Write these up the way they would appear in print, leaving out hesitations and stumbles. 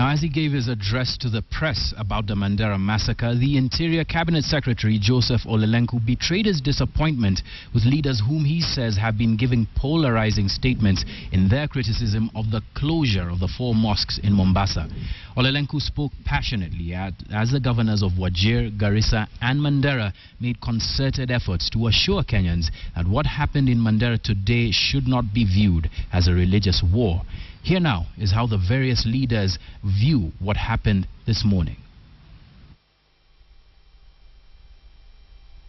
Now, as he gave his address to the press about the Mandera Massacre, the Interior Cabinet Secretary Joseph Ole Lenku betrayed his disappointment with leaders whom he says have been giving polarizing statements in their criticism of the closure of the 4 mosques in Mombasa. Ole Lenku spoke passionately as the governors of Wajir, Garrisa and Mandera made concerted efforts to assure Kenyans that what happened in Mandera today should not be viewed as a religious war. Here now is how the various leaders view what happened this morning.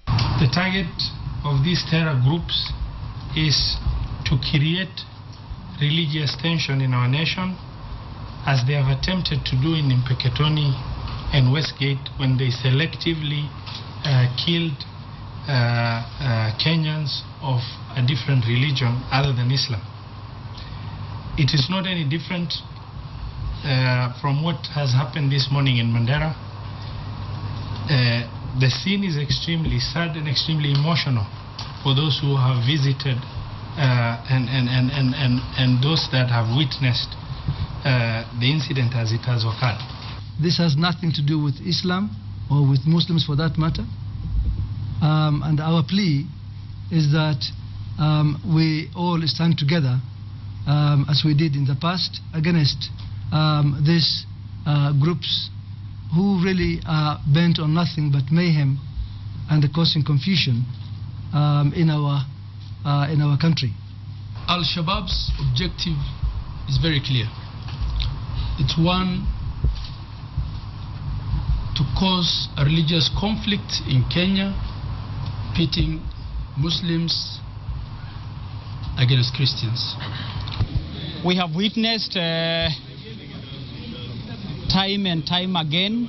The target of these terror groups is to create religious tension in our nation, as they have attempted to do in Mpeketoni and Westgate when they selectively killed Kenyans of a different religion other than Islam. It is not any different from what has happened this morning in Mandera. The scene is extremely sad and extremely emotional for those who have visited and those that have witnessed the incident as it has occurred. This has nothing to do with Islam or with Muslims for that matter. And our plea is that we all stand together as we did in the past against these groups who really are bent on nothing but mayhem and causing confusion in our country. Al-Shabaab's objective is very clear. It's one, to cause a religious conflict in Kenya, pitting Muslims against Christians. We have witnessed time and time again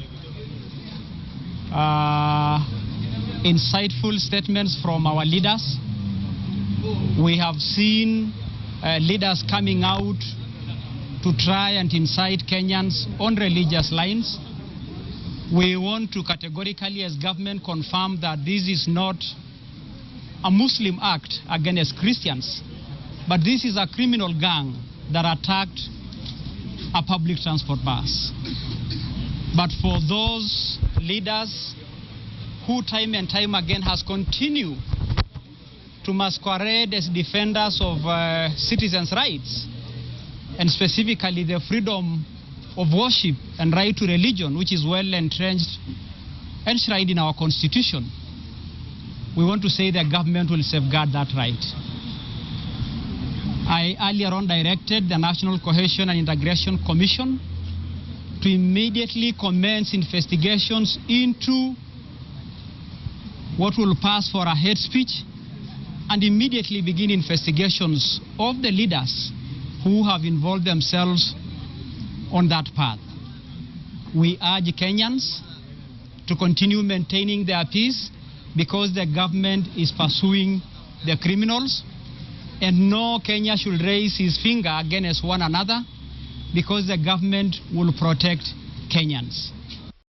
insightful statements from our leaders. We have seen leaders coming out to try and incite Kenyans on religious lines. We want to categorically, as government, confirm that this is not a Muslim act against Christians, but this is a criminal gang that attacked a public transport bus. But for those leaders who time and time again has continued to masquerade as defenders of citizens' rights, and specifically the freedom of worship and right to religion, which is well entrenched, enshrined in our constitution, we want to say the government will safeguard that right. I earlier on directed the National Cohesion and Integration Commission to immediately commence investigations into what will pass for a hate speech and immediately begin investigations of the leaders who have involved themselves on that path. We urge Kenyans to continue maintaining their peace because the government is pursuing the criminals, and no Kenya should raise his finger against one another because the government will protect Kenyans.